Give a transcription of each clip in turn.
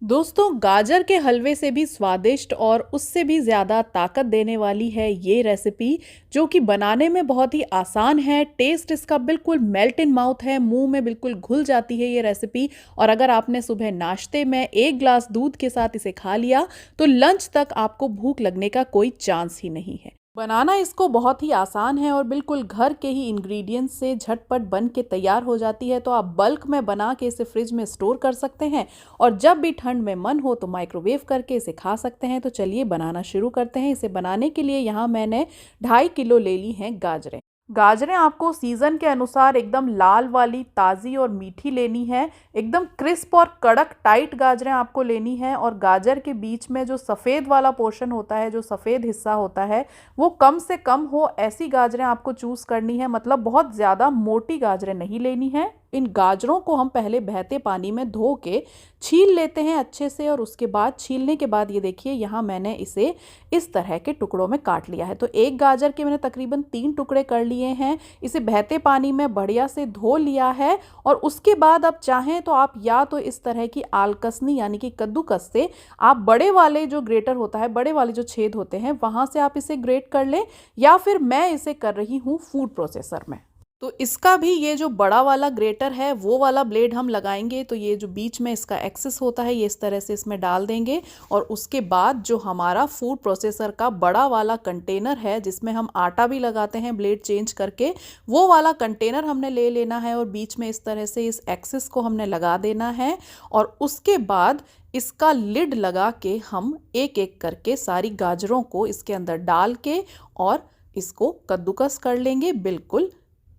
दोस्तों, गाजर के हलवे से भी स्वादिष्ट और उससे भी ज़्यादा ताकत देने वाली है ये रेसिपी, जो कि बनाने में बहुत ही आसान है। टेस्ट इसका बिल्कुल मेल्ट इन माउथ है, मुंह में बिल्कुल घुल जाती है ये रेसिपी। और अगर आपने सुबह नाश्ते में एक ग्लास दूध के साथ इसे खा लिया तो लंच तक आपको भूख लगने का कोई चांस ही नहीं है। बनाना इसको बहुत ही आसान है और बिल्कुल घर के ही इंग्रेडिएंट्स से झटपट बन के तैयार हो जाती है। तो आप बल्क में बना के इसे फ्रिज में स्टोर कर सकते हैं और जब भी ठंड में मन हो तो माइक्रोवेव करके इसे खा सकते हैं। तो चलिए बनाना शुरू करते हैं। इसे बनाने के लिए यहाँ मैंने 2.5 किलो ले ली हैं गाजरें। गाजरें आपको सीज़न के अनुसार एकदम लाल वाली ताज़ी और मीठी लेनी है। एकदम क्रिस्प और कड़क टाइट गाजरें आपको लेनी है। और गाजर के बीच में जो सफ़ेद वाला पोर्शन होता है, जो सफ़ेद हिस्सा होता है, वो कम से कम हो, ऐसी गाजरें आपको चूज़ करनी है। मतलब बहुत ज़्यादा मोटी गाजरें नहीं लेनी है। इन गाजरों को हम पहले बहते पानी में धो के छील लेते हैं अच्छे से। और उसके बाद छीलने के बाद ये देखिए, यहाँ मैंने इसे इस तरह के टुकड़ों में काट लिया है। तो एक गाजर के मैंने तकरीबन 3 टुकड़े कर लिए हैं। इसे बहते पानी में बढ़िया से धो लिया है। और उसके बाद अब चाहें तो आप या तो इस तरह की आलकसनी यानी कि कद्दूकस से आप बड़े वाले जो ग्रेटर होता है, बड़े वाले जो छेद होते हैं, वहाँ से आप इसे ग्रेट कर लें, या फिर मैं इसे कर रही हूँ फूड प्रोसेसर में। तो इसका भी ये जो बड़ा वाला ग्रेटर है वो वाला ब्लेड हम लगाएंगे। तो ये जो बीच में इसका एक्सेस होता है ये इस तरह से इसमें डाल देंगे। और उसके बाद जो हमारा फूड प्रोसेसर का बड़ा वाला कंटेनर है, जिसमें हम आटा भी लगाते हैं ब्लेड चेंज करके, वो वाला कंटेनर हमने ले लेना है और बीच में इस तरह से इस एक्सेस को हमने लगा देना है। और उसके बाद इसका लिड लगा के हम एक एक करके सारी गाजरों को इसके अंदर डाल के और इसको कद्दूकस कर लेंगे बिल्कुल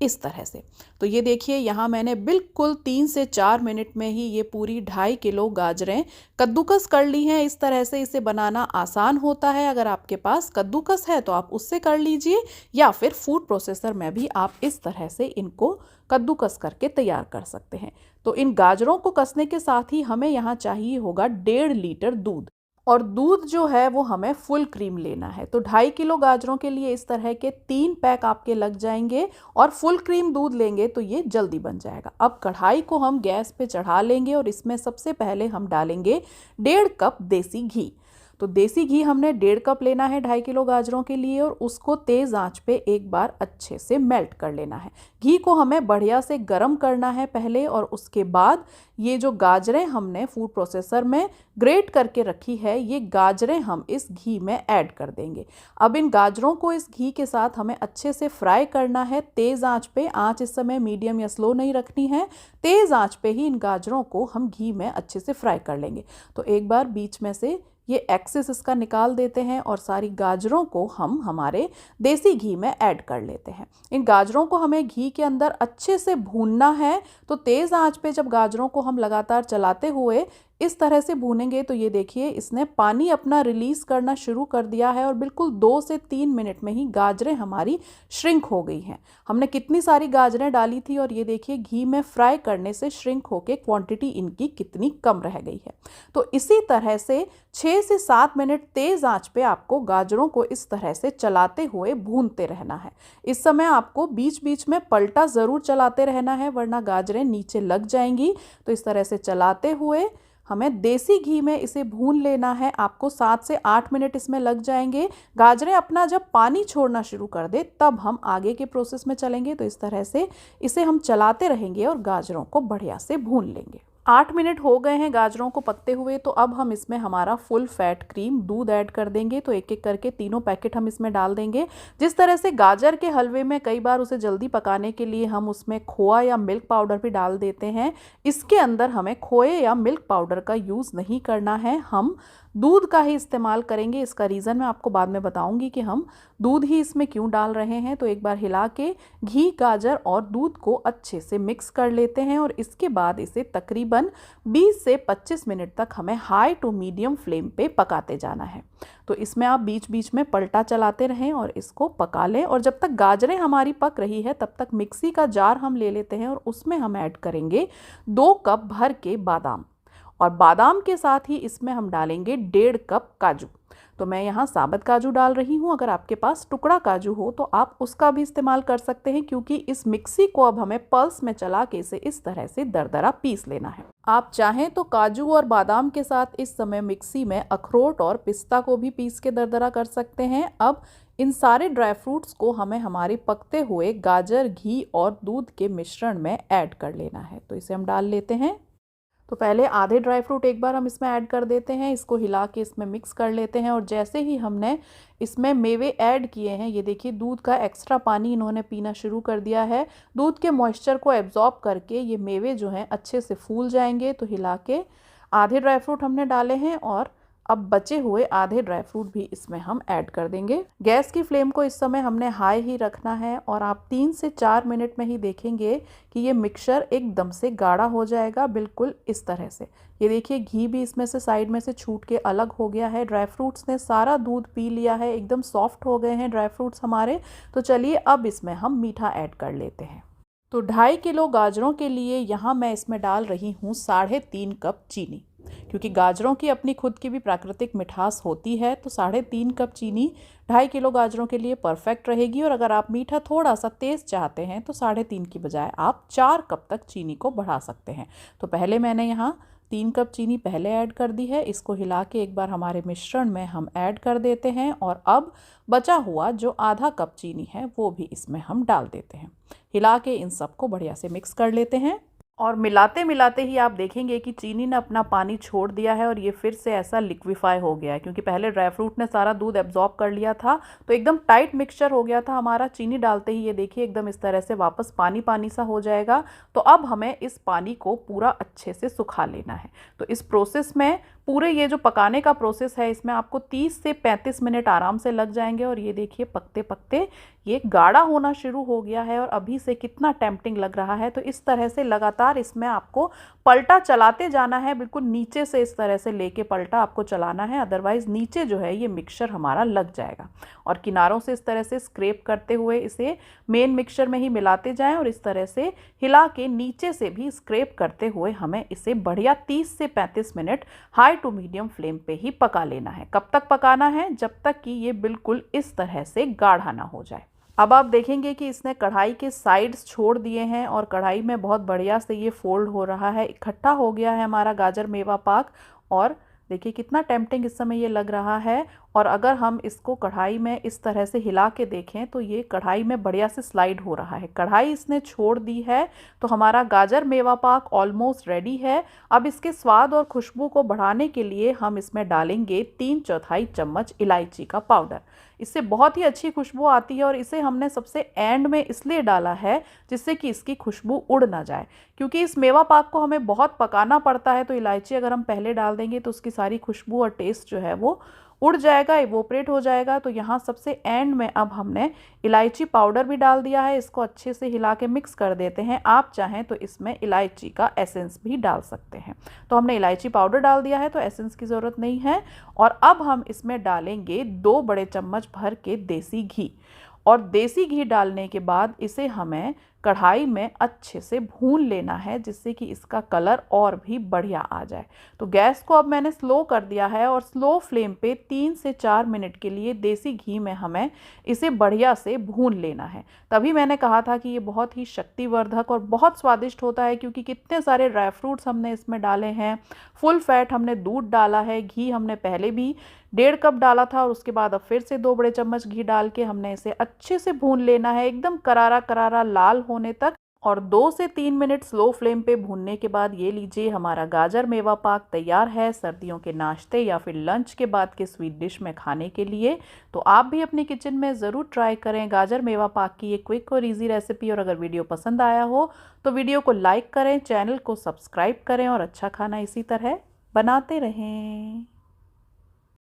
इस तरह से। तो ये देखिए, यहाँ मैंने बिल्कुल 3 से 4 मिनट में ही ये पूरी 2.5 किलो गाजरें कद्दूकस कर ली हैं। इस तरह से इसे बनाना आसान होता है। अगर आपके पास कद्दूकस है तो आप उससे कर लीजिए, या फिर फूड प्रोसेसर में भी आप इस तरह से इनको कद्दूकस करके तैयार कर सकते हैं। तो इन गाजरों को कसने के साथ ही हमें यहाँ चाहिए होगा 1.5 लीटर दूध। और दूध जो है वो हमें फुल क्रीम लेना है। तो 2.5 किलो गाजरों के लिए इस तरह के 3 पैक आपके लग जाएंगे। और फुल क्रीम दूध लेंगे तो ये जल्दी बन जाएगा। अब कढ़ाई को हम गैस पे चढ़ा लेंगे और इसमें सबसे पहले हम डालेंगे 1.5 कप देसी घी। तो देसी घी हमने 1.5 कप लेना है 2.5 किलो गाजरों के लिए, और उसको तेज़ आंच पे एक बार अच्छे से मेल्ट कर लेना है। घी को हमें बढ़िया से गर्म करना है पहले, और उसके बाद ये जो गाजरें हमने फूड प्रोसेसर में ग्रेट करके रखी है, ये गाजरें हम इस घी में ऐड कर देंगे। अब इन गाजरों को इस घी के साथ हमें अच्छे से फ्राई करना है तेज़ आंच पे। आंच इस समय मीडियम या स्लो नहीं रखनी है, तेज़ आंच पे ही इन गाजरों को हम घी में अच्छे से फ्राई कर लेंगे। तो एक बार बीच में से ये एक्सेस इसका निकाल देते हैं और सारी गाजरों को हम हमारे देसी घी में ऐड कर लेते हैं। इन गाजरों को हमें घी के अंदर अच्छे से भूनना है। तो तेज़ आंच पे जब गाजरों को हम लगातार चलाते हुए इस तरह से भूनेंगे तो ये देखिए, इसने पानी अपना रिलीज़ करना शुरू कर दिया है और बिल्कुल 2 से 3 मिनट में ही गाजरें हमारी श्रिंक हो गई हैं। हमने कितनी सारी गाजरें डाली थी और ये देखिए घी में फ्राई करने से श्रिंक होके क्वांटिटी इनकी कितनी कम रह गई है। तो इसी तरह से 6 से 7 मिनट तेज़ आंच पे आपको गाजरों को इस तरह से चलाते हुए भूनते रहना है। इस समय आपको बीच बीच में पलटा ज़रूर चलाते रहना है, वरना गाजरें नीचे लग जाएंगी। तो इस तरह से चलाते हुए हमें देसी घी में इसे भून लेना है। आपको 7 से 8 मिनट इसमें लग जाएंगे। गाजरें अपना जब पानी छोड़ना शुरू कर दे तब हम आगे के प्रोसेस में चलेंगे। तो इस तरह से इसे हम चलाते रहेंगे और गाजरों को बढ़िया से भून लेंगे। 8 मिनट हो गए हैं गाजरों को पकते हुए। तो अब हम इसमें हमारा फुल फैट क्रीम दूध ऐड कर देंगे। तो एक एक करके तीनों पैकेट हम इसमें डाल देंगे। जिस तरह से गाजर के हलवे में कई बार उसे जल्दी पकाने के लिए हम उसमें खोआ या मिल्क पाउडर भी डाल देते हैं, इसके अंदर हमें खोए या मिल्क पाउडर का यूज़ नहीं करना है। हम दूध का ही इस्तेमाल करेंगे। इसका रीज़न मैं आपको बाद में बताऊंगी कि हम दूध ही इसमें क्यों डाल रहे हैं। तो एक बार हिला के घी, गाजर और दूध को अच्छे से मिक्स कर लेते हैं और इसके बाद इसे तकरीबन 20 से 25 मिनट तक हमें हाई टू मीडियम फ्लेम पे पकाते जाना है। तो इसमें आप बीच बीच में पलटा चलाते रहें और इसको पका लें। और जब तक गाजरें हमारी पक रही है तब तक मिक्सी का जार हम ले लेते हैं और उसमें हम ऐड करेंगे 2 कप भर के बादाम। और बादाम के साथ ही इसमें हम डालेंगे 1.5 कप काजू। तो मैं यहाँ साबुत काजू डाल रही हूँ, अगर आपके पास टुकड़ा काजू हो तो आप उसका भी इस्तेमाल कर सकते हैं, क्योंकि इस मिक्सी को अब हमें पल्स में चला के इसे इस तरह से दरदरा पीस लेना है। आप चाहें तो काजू और बादाम के साथ इस समय मिक्सी में अखरोट और पिस्ता को भी पीस के दरदरा कर सकते हैं। अब इन सारे ड्राई फ्रूट्स को हमें हमारे पकते हुए गाजर, घी और दूध के मिश्रण में ऐड कर लेना है। तो इसे हम डाल लेते हैं। तो पहले आधे ड्राई फ्रूट एक बार हम इसमें ऐड कर देते हैं, इसको हिला के इसमें मिक्स कर लेते हैं। और जैसे ही हमने इसमें मेवे ऐड किए हैं, ये देखिए दूध का एक्स्ट्रा पानी इन्होंने पीना शुरू कर दिया है। दूध के मॉइस्चर को एब्जॉर्ब करके ये मेवे जो हैं अच्छे से फूल जाएंगे। तो हिला के आधे ड्राई फ्रूट हमने डाले हैं और अब बचे हुए आधे ड्राई फ्रूट भी इसमें हम ऐड कर देंगे। गैस की फ्लेम को इस समय हमने हाई ही रखना है और आप 3 से 4 मिनट में ही देखेंगे कि ये मिक्सचर एकदम से गाढ़ा हो जाएगा, बिल्कुल इस तरह से। ये देखिए घी भी इसमें से साइड में से छूट के अलग हो गया है। ड्राई फ्रूट्स ने सारा दूध पी लिया है, एकदम सॉफ्ट हो गए हैं ड्राई फ्रूट्स हमारे। तो चलिए अब इसमें हम मीठा ऐड कर लेते हैं। तो 2.5 किलो गाजरों के लिए यहाँ मैं इसमें डाल रही हूँ 3.5 कप चीनी, क्योंकि गाजरों की अपनी खुद की भी प्राकृतिक मिठास होती है। तो 3.5 कप चीनी 2.5 किलो गाजरों के लिए परफेक्ट रहेगी। और अगर आप मीठा थोड़ा सा तेज़ चाहते हैं तो 3.5 की बजाय आप 4 कप तक चीनी को बढ़ा सकते हैं। तो पहले मैंने यहाँ 3 कप चीनी पहले ऐड कर दी है। इसको हिला के एक बार हमारे मिश्रण में हम ऐड कर देते हैं और अब बचा हुआ जो आधा कप चीनी है वो भी इसमें हम डाल देते हैं। हिला के इन सबको बढ़िया से मिक्स कर लेते हैं। और मिलाते मिलाते ही आप देखेंगे कि चीनी ने अपना पानी छोड़ दिया है और ये फिर से ऐसा लिक्विफाई हो गया है, क्योंकि पहले ड्राई फ्रूट ने सारा दूध एब्जॉर्ब कर लिया था। तो एकदम टाइट मिक्सचर हो गया था हमारा। चीनी डालते ही ये देखिए एकदम इस तरह से वापस पानी पानी सा हो जाएगा। तो अब हमें इस पानी को पूरा अच्छे से सुखा लेना है। तो इस प्रोसेस में पूरे ये जो पकाने का प्रोसेस है इसमें आपको 30 से 35 मिनट आराम से लग जाएंगे। और ये देखिए पकते पकते ये गाढ़ा होना शुरू हो गया है और अभी से कितना टेम्पटिंग लग रहा है। तो इस तरह से लगातार इसमें आपको पलटा चलाते जाना है, बिल्कुल नीचे से इस तरह से लेके पलटा आपको चलाना है, अदरवाइज नीचे जो है ये मिक्सचर हमारा लग जाएगा। और किनारों से इस तरह से स्क्रैप करते हुए इसे मेन मिक्सचर में ही मिलाते जाएं और इस तरह से हिला के नीचे से भी स्क्रैप करते हुए हमें इसे बढ़िया 30 से 35 minute high to medium flame पे ही पका लेना है। कब तक पकाना है? जब तक कि ये बिल्कुल इस तरह से गाढ़ा ना हो जाए। अब आप देखेंगे कि इसने कढ़ाई के साइड्स छोड़ दिए हैं और कढ़ाई में बहुत बढ़िया से ये फोल्ड हो रहा है, इकट्ठा हो गया है हमारा गाजर मेवा पाक। और देखिए कितना टेम्पटिंग इस समय ये लग रहा है। और अगर हम इसको कढ़ाई में इस तरह से हिला के देखें तो ये कढ़ाई में बढ़िया से स्लाइड हो रहा है, कढ़ाई इसने छोड़ दी है। तो हमारा गाजर मेवा पाक ऑलमोस्ट रेडी है। अब इसके स्वाद और खुशबू को बढ़ाने के लिए हम इसमें डालेंगे 3/4 चम्मच इलायची का पाउडर। इससे बहुत ही अच्छी खुशबू आती है और इसे हमने सबसे एंड में इसलिए डाला है जिससे कि इसकी खुशबू उड़ ना जाए, क्योंकि इस मेवा पाक को हमें बहुत पकाना पड़ता है। तो इलायची अगर हम पहले डाल देंगे तो उसकी सारी खुशबू और टेस्ट जो है वो उड़ जाएगा, इवोपरेट हो जाएगा। तो यहाँ सबसे एंड में अब हमने इलायची पाउडर भी डाल दिया है। इसको अच्छे से हिला के मिक्स कर देते हैं। आप चाहें तो इसमें इलायची का एसेंस भी डाल सकते हैं। तो हमने इलायची पाउडर डाल दिया है तो एसेंस की ज़रूरत नहीं है। और अब हम इसमें डालेंगे 2 बड़े चम्मच भर के देसी घी। और देसी घी डालने के बाद इसे हमें कढ़ाई में अच्छे से भून लेना है, जिससे कि इसका कलर और भी बढ़िया आ जाए। तो गैस को अब मैंने स्लो कर दिया है और स्लो फ्लेम पे 3 से 4 मिनट के लिए देसी घी में हमें इसे बढ़िया से भून लेना है। तभी मैंने कहा था कि ये बहुत ही शक्तिवर्धक और बहुत स्वादिष्ट होता है, क्योंकि कितने सारे ड्राई फ्रूट्स हमने इसमें डाले हैं, फुल फैट हमने दूध डाला है, घी हमने पहले भी 1.5 कप डाला था और उसके बाद अब फिर से 2 बड़े चम्मच घी डाल के हमने इसे अच्छे से भून लेना है, एकदम करारा करारा लाल होने तक। और 2 से 3 मिनट स्लो फ्लेम पे भूनने के बाद ये लीजिए हमारा गाजर मेवा पाक तैयार है सर्दियों के नाश्ते या फिर लंच के बाद के स्वीट डिश में खाने के लिए। तो आप भी अपने किचन में ज़रूर ट्राई करें गाजर मेवा पाक की ये क्विक और इजी रेसिपी। और अगर वीडियो पसंद आया हो तो वीडियो को लाइक करें, चैनल को सब्सक्राइब करें और अच्छा खाना इसी तरह बनाते रहें।